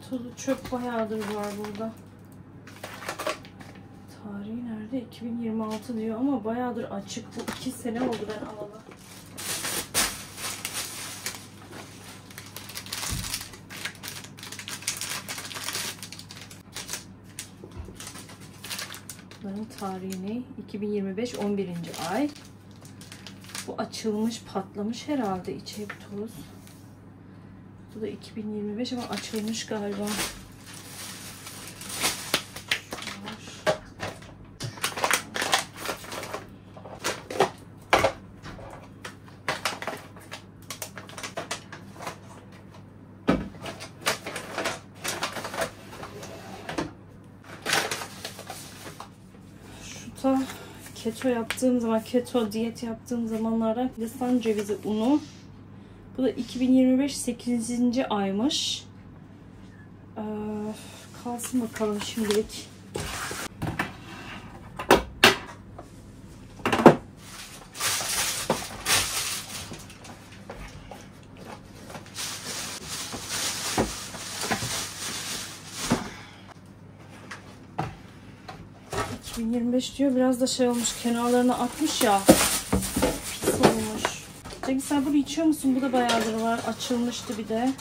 tozu çöp bayağıdır var burada. Tarihi nerede? 2026 diyor ama bayağıdır açık. Bu 2 sene oldu ben alalı. Bunların tarihi ne? 2025 11. ay. Bu açılmış, patlamış herhalde. İçi hep toz. Bu da 2025 ama açılmış galiba. Şu da keto yaptığım zaman, keto diyet yaptığım zamanlarda Hindistan cevizi unu. Bu da 2025 8. aymış. Kalsın bakalım şimdilik. diyor. Biraz da şey olmuş. Kenarlarına atmış ya. Pis olmuş. Cengiz sen bunu içiyor musun? Bu da bayağıdır var. Açılmıştı bir de.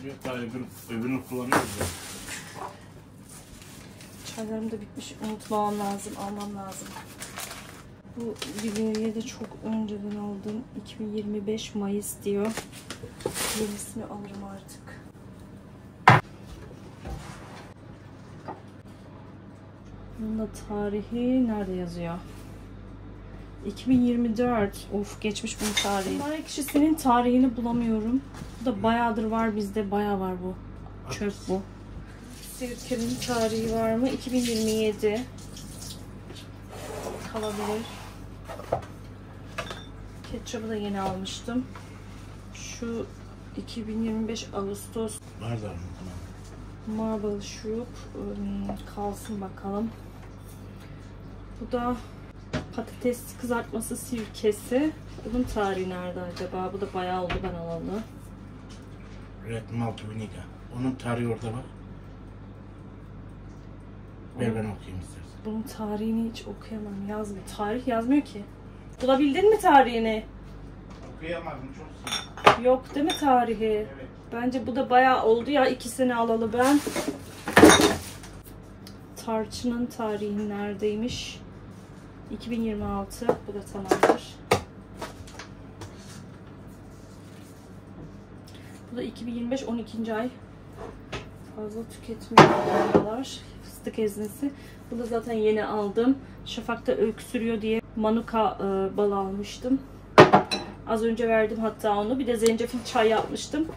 Yok daha öbürünü kullanıyoruz ya. Çaylarım da bitmiş. Unutmamam lazım. Almam lazım. Bu biberiye de çok önceden aldım. 2025 Mayıs diyor. Yenisini alırım artık. Bunun da tarihi nerede yazıyor? 2024. Of geçmiş bunun tarihi. Bunlar ekşisinin tarihini bulamıyorum. Bu da bayağıdır var bizde. Bayağı var bu. Çöp bu. Sirkenin tarihi var mı? 2027. Kalabilir. Ketçapı da yeni almıştım. Şu 2025 Ağustos. Nerede? Marble şurup kalsın bakalım. Bu da patates kızartması sirkesi. Bunun tarihi nerede acaba? Bu da bayağı oldu ben alalı. Red Malt Vinegar. Onun tarihi orada var. Ver ben okuyayım istersen. Bunun tarihini hiç okuyamam. Yazmıyor. Tarih yazmıyor ki. Bulabildin mi tarihini? Okuyamadım çok sık. Yok değil mi tarihi? Evet. Bence bu da bayağı oldu ya. 2 sene alalı ben. Tarçının tarihi neredeymiş? 2026. Bu da tamamdır. Bu da 2025 12. ay. Fazla tüketmiyorlar. Fıstık ezmesi. Bunu zaten yeni aldım. Şafak'ta öksürüyor diye Manuka balı almıştım. Az önce verdim hatta onu. Bir de zencefil çay yapmıştım.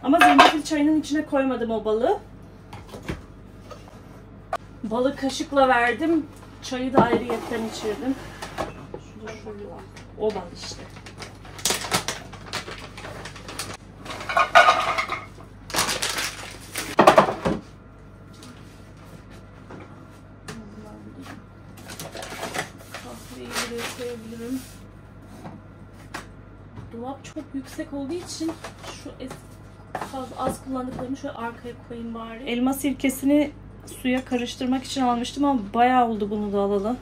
Ama zencefil çayının içine koymadım o balı. Balı kaşıkla verdim. Çayı da ayrıyetten içirdim. Şu da şurada. O bal işte. Kahveyi buraya koyabilirim. Dolap çok yüksek olduğu için şu az kullandıklarımı şöyle arkaya koyayım bari. Elma sirkesini suya karıştırmak için almıştım ama bayağı oldu bunu da alalı.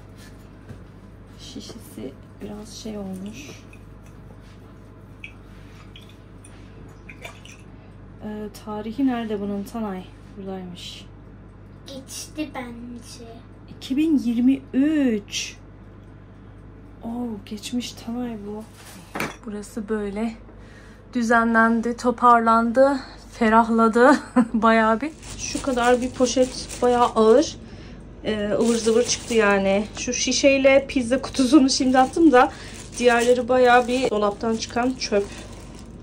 Şişesi biraz şey olmuş. Tarihi nerede bunun Tanay? Buradaymış. Geçti bence. 2023. Geçmiş Tanay bu. Burası böyle düzenlendi, toparlandı, ferahladı bayağı bir. Şu kadar bir poşet bayağı ağır. Ivır zıvır çıktı yani. Şu şişeyle pizza kutusunu şimdi attım da diğerleri bayağı bir dolaptan çıkan çöp.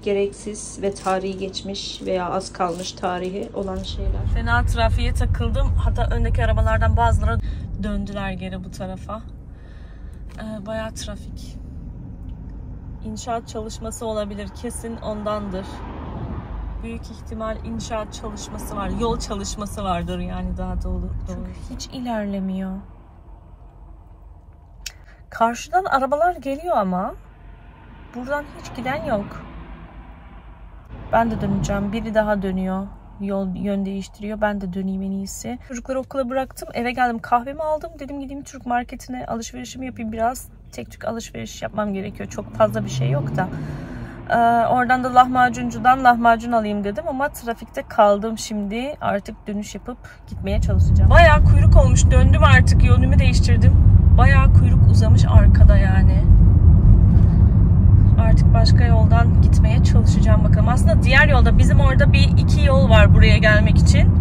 Gereksiz ve tarihi geçmiş veya az kalmış tarihi olan şeyler. Fena trafiğe takıldım. Hatta öndeki arabalardan bazıları döndüler geri bu tarafa. Bayağı trafik. İnşaat çalışması olabilir. Kesin ondandır. Büyük ihtimal inşaat çalışması var. Yol çalışması vardır yani daha doğru. Hiç ilerlemiyor. Karşıdan arabalar geliyor ama buradan hiç giden yok. Ben de döneceğim. Biri daha dönüyor. yön değiştiriyor. Ben de döneyim en iyisi. Çocukları okula bıraktım. Eve geldim, kahvemi aldım. Dedim gideyim Türk marketine alışverişimi yapayım biraz. Tek tük alışveriş yapmam gerekiyor. Çok fazla bir şey yok da. Oradan da lahmacuncudan lahmacun alayım dedim ama trafikte kaldım şimdi. Artık dönüş yapıp gitmeye çalışacağım. Bayağı kuyruk olmuş. Döndüm artık. Yönümü değiştirdim. Bayağı kuyruk uzamış arkada yani. Artık başka yoldan gitmeye çalışacağım bakalım. Aslında diğer yolda bizim orada iki yol var buraya gelmek için.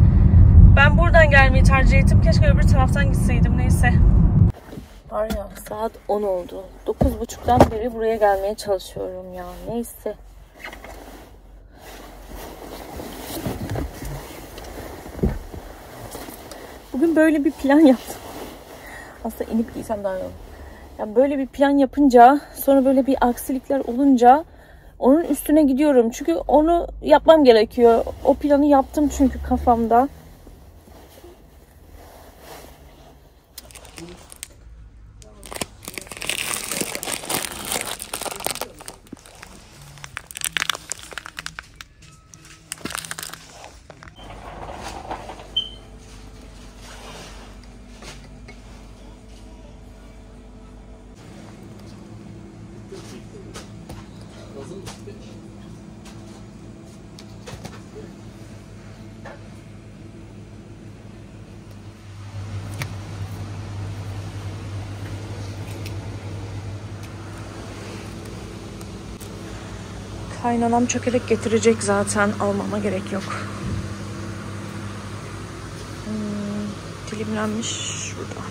Ben buradan gelmeyi tercih ettim. Keşke öbür taraftan gitseydim. Neyse. Var ya, saat 10 oldu. 9.30'dan beri buraya gelmeye çalışıyorum ya. Neyse. Bugün böyle bir plan yaptım. Aslında inip giysem daha iyi olur. Yani böyle bir plan yapınca, sonra böyle bir aksilikler olunca onun üstüne gidiyorum. Çünkü onu yapmam gerekiyor. O planı yaptım çünkü kafamda. Kaynanam çökelek getirecek zaten. Almama gerek yok. Dilimlenmiş şurada.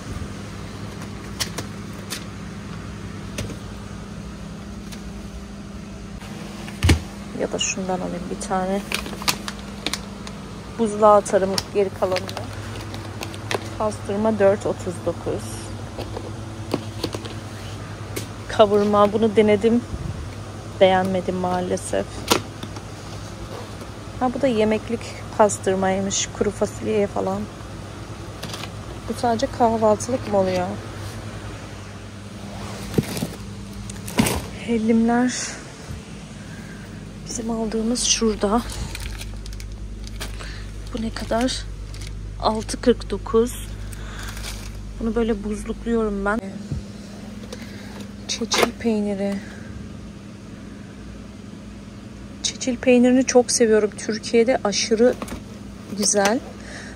Ya da şundan alayım bir tane. Buzluğa atarım geri kalanını. Pastırma 4.39. Kavurma, bunu denedim. Beğenmedim maalesef. Ha, bu da yemeklik pastırmaymış. Kuru fasulyeye falan. Bu sadece kahvaltılık mı oluyor? Hellimler bizim aldığımız şurada. Bu ne kadar? 6.49. Bunu böyle buzlukluyorum ben. Çeçil peyniri. Çeçil peynirini çok seviyorum. Türkiye'de aşırı güzel.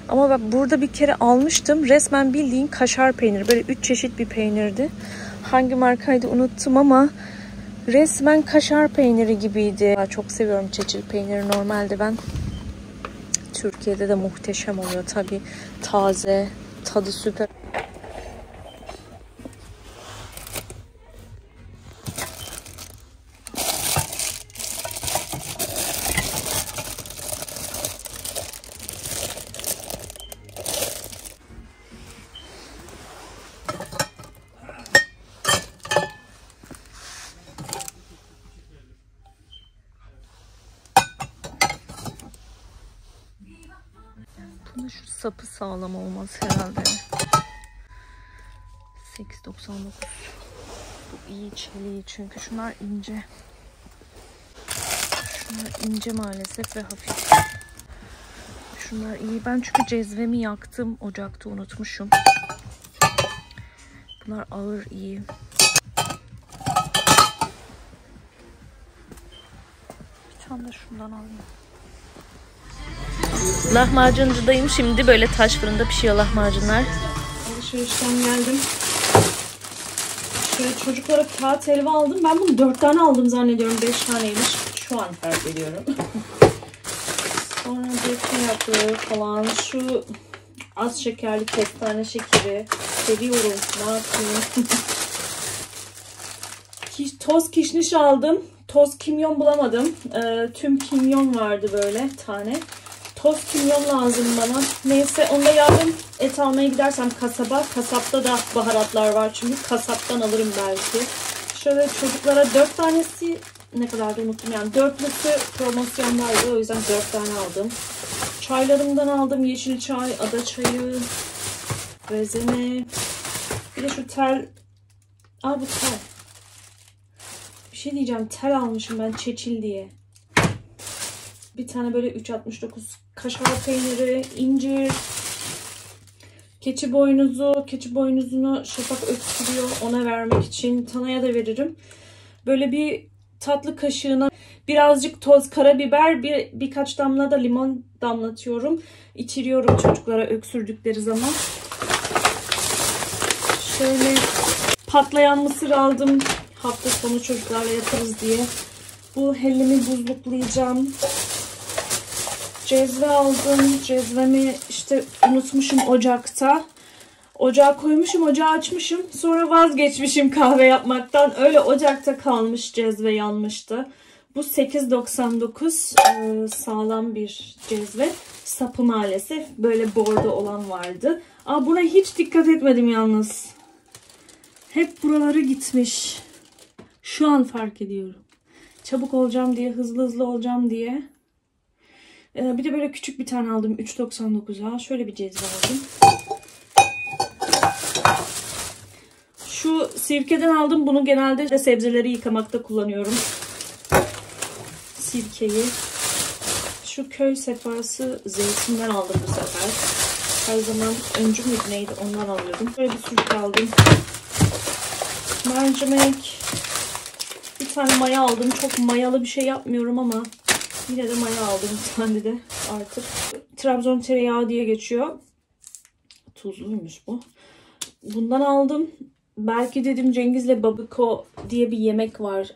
Ama ben burada bir kere almıştım. Resmen bildiğin kaşar peyniri. Böyle 3 çeşit bir peynirdi. Hangi markaydı unuttum ama resmen kaşar peyniri gibiydi. Ben çok seviyorum çeçil peyniri. Normalde ben Türkiye'de de muhteşem oluyor tabii. Taze, tadı süper. Bunun şu sapı sağlam olmaz herhalde. 8.99. Bu iyi çeliği çünkü şunlar ince. Şunlar ince maalesef ve hafif. Şunlar iyi. Ben çünkü cezvemi yaktım. Ocakta unutmuşum. Bunlar ağır, iyi. Bir tane de şundan alayım. Lahmacuncudayım şimdi. Böyle taş fırında pişiyor lahmacunlar. Alışverişten geldim. Şöyle çocuklara kağıt helva aldım. Ben bunu 4 tane aldım zannediyorum. 5 taneymiş. Şu an fark ediyorum. Sonra defne yaprağı falan. Şu az şekerli kestane şekeri. Seviyorum. Ne yapayım? Toz kişniş aldım. Toz kimyon bulamadım. Tüm kimyon vardı böyle tane. Toz kimyon lazım bana. Neyse, onu da yarın et almaya gidersem kasaba. Kasapta da baharatlar var çünkü. Kasaptan alırım belki. Şöyle çocuklara 4 tanesi ne kadar da unuttum yani. 4'lüsü promosyondaydı. O yüzden 4 tane aldım. Çaylarımdan aldım. Yeşil çay, ada çayı, rezene. Bir de şu tel. Aa, bu tel. Bir şey diyeceğim. Tel almışım ben çeçil diye. Bir tane böyle 3.69 kaşar peyniri, incir, keçi boynuzu. Keçi boynuzunu Şafak öksürüyor. Ona vermek için Tana'ya da veririm. Böyle bir tatlı kaşığına birazcık toz karabiber, birkaç damla da limon damlatıyorum. İçiriyorum çocuklara öksürdükleri zaman. Şöyle patlayan mısır aldım. Hafta sonu çocuklarla yaparız diye. Bu hellimi buzluklayacağım. Cezve aldım. Cezvemi işte unutmuşum ocakta. Ocağa koymuşum, ocağı açmışım. Sonra vazgeçmişim kahve yapmaktan. Öyle ocakta kalmış, cezve yanmıştı. Bu 8.99 sağlam bir cezve. Sapı maalesef. Böyle bordo olan vardı. Buna hiç dikkat etmedim yalnız. Hep buraları gitmiş. Şu an fark ediyorum. Çabuk olacağım diye, hızlı olacağım diye. Bir de böyle küçük bir tane aldım. 3.99'a. Şöyle bir cezve aldım. Şu sirkeden aldım. Bunu genelde de sebzeleri yıkamakta kullanıyorum. Sirkeyi. Şu köy sefası zeytinden aldım bu sefer. Her zaman öncü müydü neydi ondan alıyordum. Böyle bir sürü aldım. Mercimek. Bir tane maya aldım. Çok mayalı bir şey yapmıyorum ama yine de maya aldım bir tane de artık. Trabzon tereyağı diye geçiyor. Tuzluymuş bu. Bundan aldım. Belki dedim Cengiz'le babiko diye bir yemek var.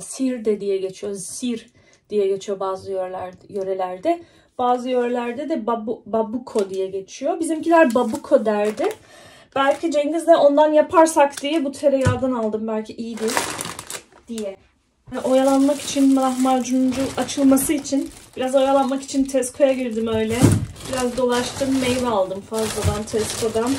Sirde diye geçiyor. Sir diye geçiyor bazı yörelerde. Bazı yörelerde de babuko diye geçiyor. Bizimkiler babuko derdi. Belki Cengiz'le ondan yaparsak diye bu tereyağdan aldım. Belki iyidir diye. Oyalanmak için, lahmacuncu açılması için, biraz oyalanmak için Tesco'ya girdim öyle. Biraz dolaştım, meyve aldım fazladan Tesco'dan.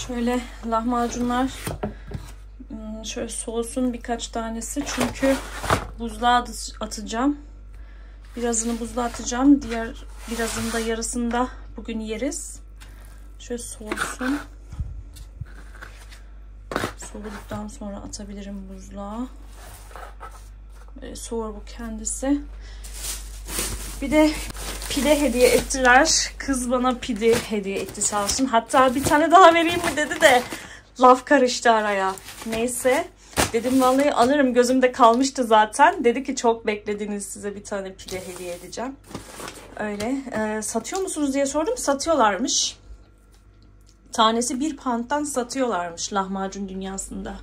Şöyle lahmacunlar şöyle soğusun birkaç tanesi çünkü buzluğa atacağım. Birazını buzluğa atacağım. Diğer birazını da yarısını da bugün yeriz. Şöyle soğusun. Soğuduktan sonra atabilirim buzluğa. Böyle soğur bu kendisi. Bir de pide hediye ettiler. Kız bana pide hediye etti sağ olsun. Hatta bir tane daha vereyim mi dedi de laf karıştı araya. Neyse. Dedim vallahi alırım. Gözümde kalmıştı zaten. Dedi ki çok beklediniz, size bir tane pide hediye edeceğim. Öyle. Satıyor musunuz diye sordum. Satıyorlarmış. Tanesi 1 pound'dan satıyorlarmış lahmacun dünyasında.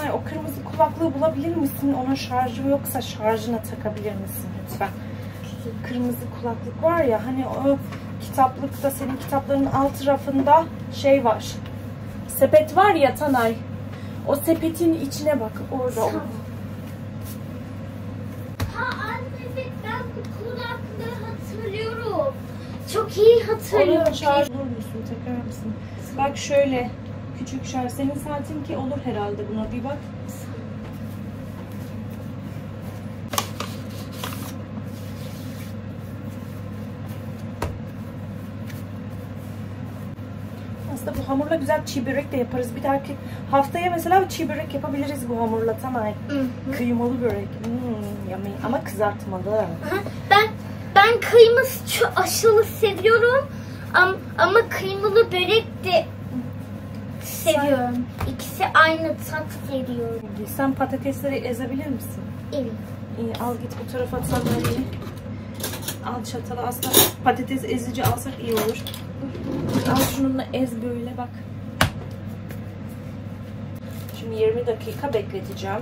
Tanay, o kırmızı kulaklığı bulabilir misin? Onun şarjı yoksa şarjına takabilir misin lütfen? Kırmızı kulaklık var ya, hani o kitaplıkta, senin kitapların alt rafında şey var. Sepet var ya Tanay. O sepetin içine bak, orada. Ha anne, ben bu kulaklığı hatırlıyorum. Çok iyi hatırlıyorum. Onun şarjı olur musun? Tekrar mısın? Bak şöyle küçük şarj. Senin saatin ki olur herhalde, buna bir bak. Aslında bu hamurla güzel çiğ börek de yaparız. Bir dahaki haftaya mesela çiğ börek yapabiliriz bu hamurla Tanay. Kıymalı börek. Yummy. Ama kızartmalı. Ben kıyması çok aşırı seviyorum. Ama kıymalı börek de seviyorum. İkisi aynı tat veriyor. Sen patatesleri ezebilir misin? Evet. İyi, al git bu tarafa sandalyeyi. Al çatalı. Aslında patates ezici alsak iyi olur. Al şununla ez böyle bak. Şimdi 20 dakika bekleteceğim.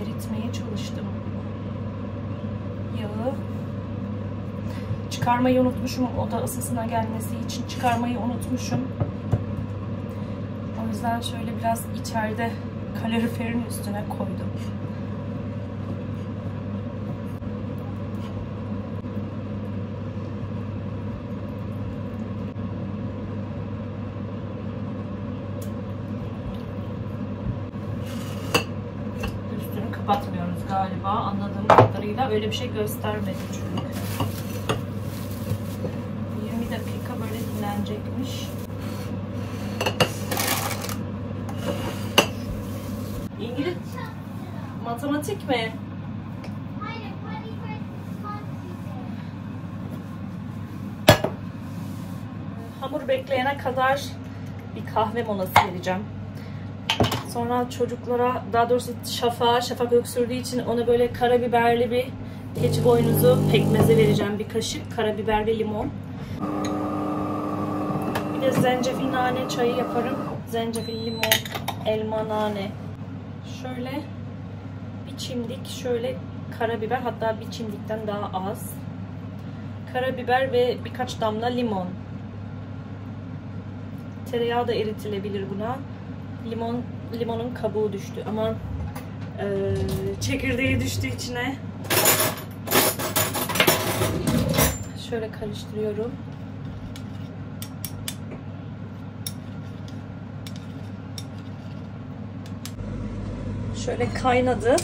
Eritmeye çalıştım yağı. Çıkarmayı unutmuşum, oda ısısına gelmesi için çıkarmayı unutmuşum. O yüzden şöyle biraz içeride kaloriferin üstüne koydum. Kapatmıyoruz galiba, anladığım kadarıyla öyle bir şey göstermedi çünkü. 20 dakika böyle dinlenecekmiş. İngiliz matematik mi? Hamur bekleyene kadar bir kahve molası vereceğim. Sonra çocuklara, daha doğrusu Şafak öksürdüğü için ona böyle karabiberli bir keçi boynuzu pekmezi vereceğim. Bir kaşık karabiber ve limon. Bir de zencefil nane çayı yaparım. Zencefil, limon, elma, nane. Şöyle bir çimdik şöyle karabiber, hatta bir çimdikten daha az. Karabiber ve birkaç damla limon. Tereyağı da eritilebilir buna. Limonun kabuğu düştü ama çekirdeği düştü içine. Şöyle karıştırıyorum. Şöyle kaynadı.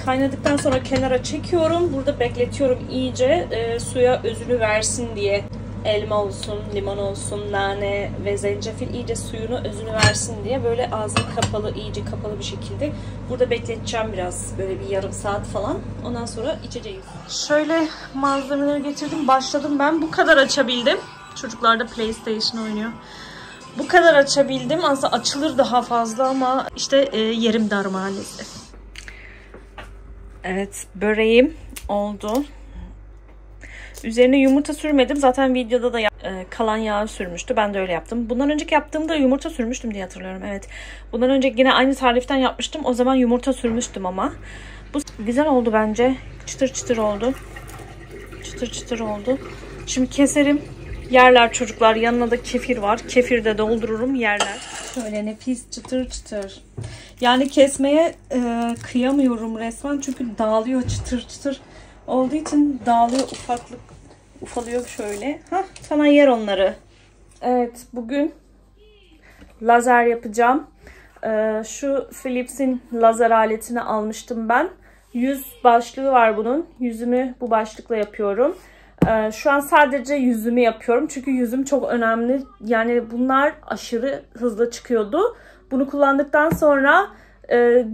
Kaynadıktan sonra kenara çekiyorum. Burada bekletiyorum iyice suya özünü versin diye. Elma olsun, limon olsun, nane ve zencefil iyice suyunu özünü versin diye böyle ağzım kapalı, iyice kapalı bir şekilde burada bekleteceğim biraz. Böyle bir yarım saat falan. Ondan sonra içeceğiz. Şöyle malzemeleri getirdim. Başladım ben. Bu kadar açabildim. Çocuklar da PlayStation oynuyor. Bu kadar açabildim. Aslında açılır daha fazla ama işte yerim dar maalesef. Evet, böreğim oldu. Üzerine yumurta sürmedim. Zaten videoda da kalan yağı sürmüştü. Ben de öyle yaptım. Bundan önceki yaptığımda yumurta sürmüştüm diye hatırlıyorum. Evet. Bundan önce yine aynı tariften yapmıştım. O zaman yumurta sürmüştüm ama. Bu güzel oldu bence. Çıtır çıtır oldu. Çıtır çıtır oldu. Şimdi keserim. Yerler çocuklar. Yanına da kefir var. Kefir de doldururum, yerler. Şöyle nefis çıtır çıtır. Yani kesmeye kıyamıyorum resmen. Çünkü dağılıyor çıtır çıtır. Olduğu için dağılıyor, ufalıyor şöyle. Sana yer onları. Evet, bugün lazer yapacağım. Şu Philips'in lazer aletini almıştım ben. Yüz başlığı var bunun. Yüzümü bu başlıkla yapıyorum. Şu an sadece yüzümü yapıyorum. Çünkü yüzüm çok önemli. Yani bunlar aşırı hızlı çıkıyordu. Bunu kullandıktan sonra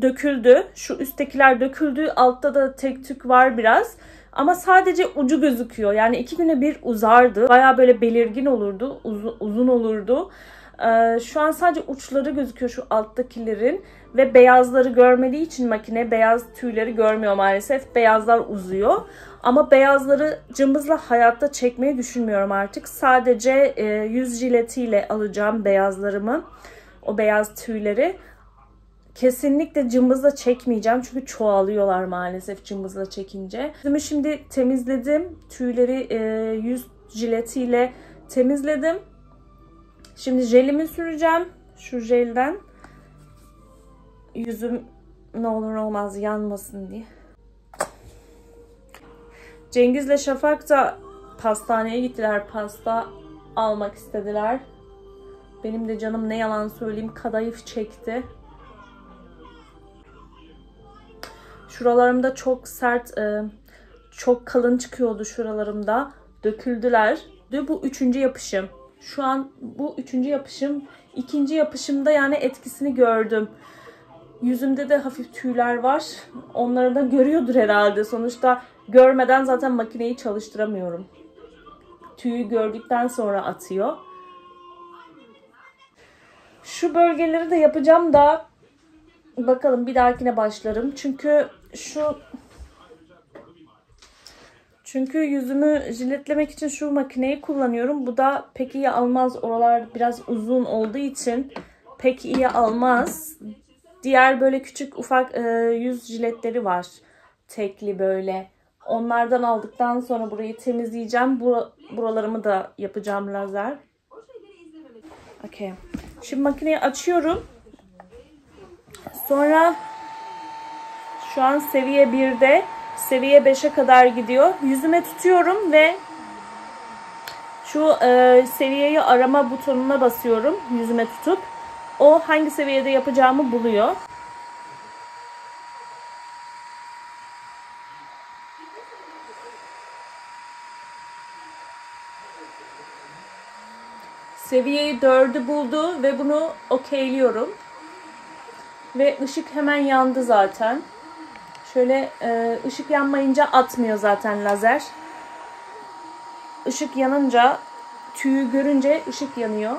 döküldü. Şu üsttekiler döküldü. Altta da tek tük var biraz. Ama sadece ucu gözüküyor. Yani 2 güne bir uzardı. Baya böyle belirgin olurdu. Uzun olurdu. Şu an sadece uçları gözüküyor şu alttakilerin. Ve beyazları görmediği için makine beyaz tüyleri görmüyor maalesef. Beyazlar uzuyor. Ama beyazları cımbızla hayatta çekmeyi düşünmüyorum artık. Sadece yüz jiletiyle alacağım beyazlarımı. O beyaz tüyleri. Kesinlikle cımbızla çekmeyeceğim. Çünkü çoğalıyorlar maalesef cımbızla çekince. Yüzümü şimdi temizledim. Tüyleri yüz jiletiyle temizledim. Şimdi jelimi süreceğim. Şu jelden. Yüzüm ne olur ne olmaz yanmasın diye. Cengiz'le Şafak da pastaneye gittiler. Pasta almak istediler. Benim de canım ne yalan söyleyeyim kadayıf çekti. Şuralarımda çok sert, çok kalın çıkıyordu şuralarımda. Döküldüler. Bu 3. yapışım. Şu an bu 3. yapışım. 2. yapışımda yani etkisini gördüm. Yüzümde de hafif tüyler var. Onları da görüyordur herhalde. Sonuçta görmeden zaten makineyi çalıştıramıyorum. Tüyü gördükten sonra atıyor. Şu bölgeleri de yapacağım da bakalım bir dahakine başlarım. Çünkü yüzümü jiletlemek için şu makineyi kullanıyorum. Bu da pek iyi almaz. Oralar biraz uzun olduğu için pek iyi almaz. Diğer böyle küçük ufak yüz jiletleri var. Tekli böyle. Onlardan aldıktan sonra burayı temizleyeceğim. Buralarımı da yapacağım lazer. Okay. Şimdi makineyi açıyorum. Sonra şu an seviye 1'de. Seviye 5'e kadar gidiyor. Yüzüme tutuyorum ve şu seviyeyi arama butonuna basıyorum. Yüzüme tutup. O hangi seviyede yapacağımı buluyor. Seviyeyi 4'ü buldu ve bunu okeyliyorum. Ve ışık hemen yandı zaten. Şöyle ışık yanmayınca atmıyor zaten lazer. Işık yanınca, tüyü görünce ışık yanıyor.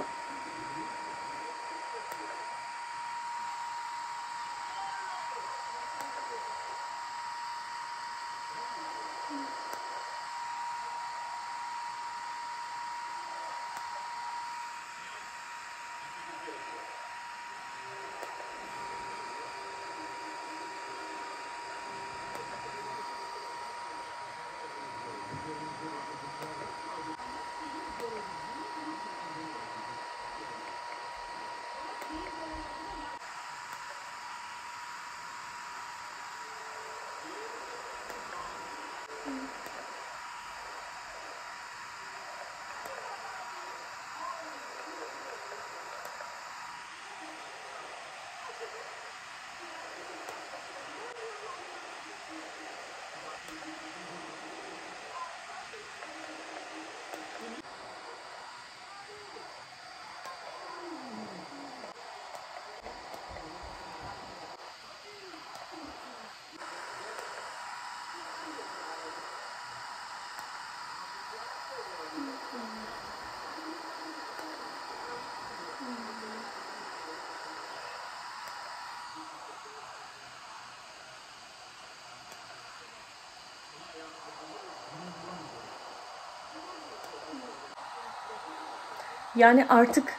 Yani artık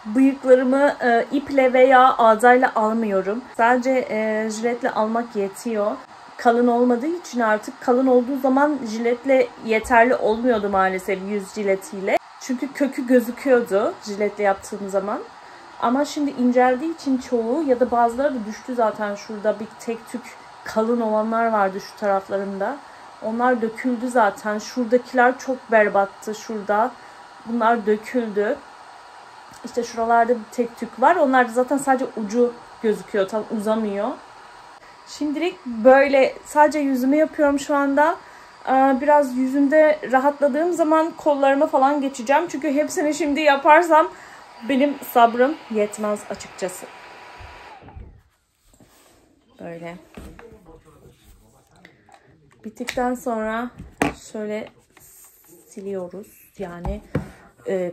bıyıklarımı iple veya ağzayla almıyorum. Sadece jiletle almak yetiyor. Kalın olmadığı için artık kalın olduğu zaman jiletle yeterli olmuyordu maalesef yüz jiletiyle. Çünkü kökü gözüküyordu jiletle yaptığım zaman. Ama şimdi inceldiği için çoğu ya da bazıları da düştü zaten şurada bir tek tük kalın olanlar vardı şu taraflarında. Onlar döküldü zaten. Şuradakiler çok berbattı şurada. Bunlar döküldü. İşte şuralarda bir tek tük var. Onlar da zaten sadece ucu gözüküyor. Tam uzamıyor. Şimdilik böyle sadece yüzümü yapıyorum şu anda. Biraz yüzümde rahatladığım zaman kollarıma falan geçeceğim. Çünkü hepsini şimdi yaparsam benim sabrım yetmez açıkçası. Böyle. Bittikten sonra şöyle siliyoruz. Yani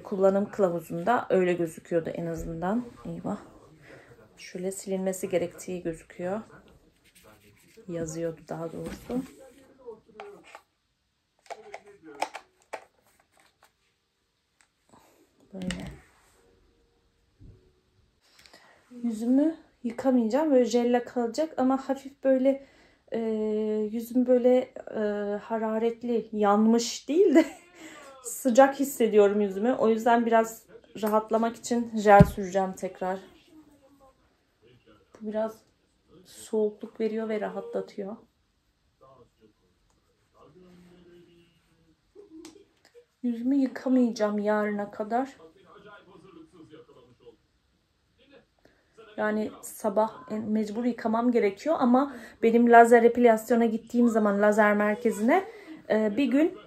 kullanım kılavuzunda öyle gözüküyordu en azından. Eyvah. Şöyle silinmesi gerektiği gözüküyor. Yazıyordu daha doğrusu. Böyle. Yüzümü yıkamayacağım. Böyle jelle kalacak ama hafif böyle yüzüm böyle hararetli, yanmış değil de sıcak hissediyorum yüzümü. O yüzden biraz rahatlamak için jel süreceğim tekrar. Bu biraz soğukluk veriyor ve rahatlatıyor. Yüzümü yıkamayacağım yarına kadar. Yani sabah mecbur yıkamam gerekiyor ama benim lazer epilasyona gittiğim zaman lazer merkezine bir gün,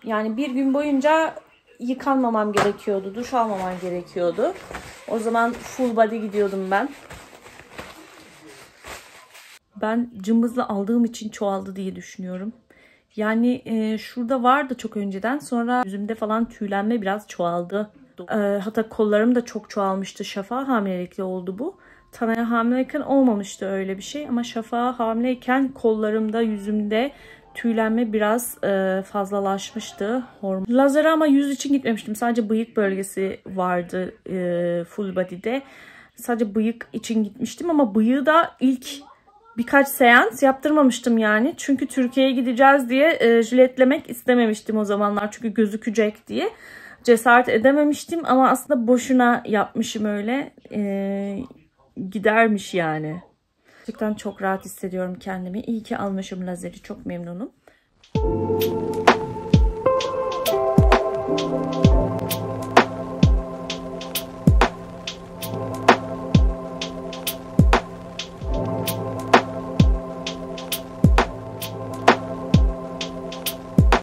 yani bir gün boyunca yıkanmamam gerekiyordu. Duş almamam gerekiyordu. O zaman full body gidiyordum ben. Ben cımbızla aldığım için çoğaldı diye düşünüyorum. Yani şurada vardı çok önceden. Sonra yüzümde falan tüylenme biraz çoğaldı. Hatta kollarım da çok çoğalmıştı. Şafağı hamilelikle oldu bu. Tana'ya hamileyken olmamıştı öyle bir şey. Ama Şafağı hamileyken kollarımda, yüzümde tüylenme biraz fazlalaşmıştı. Lazere ama yüz için gitmemiştim. Sadece bıyık bölgesi vardı full body'de. Sadece bıyık için gitmiştim ama bıyığı da ilk birkaç seans yaptırmamıştım yani. Çünkü Türkiye'ye gideceğiz diye jiletlemek istememiştim o zamanlar. Çünkü gözükecek diye. Cesaret edememiştim ama aslında boşuna yapmışım öyle. Gidermiş yani. Gerçekten çok rahat hissediyorum kendimi. İyi ki almışım lazeri. Çok memnunum.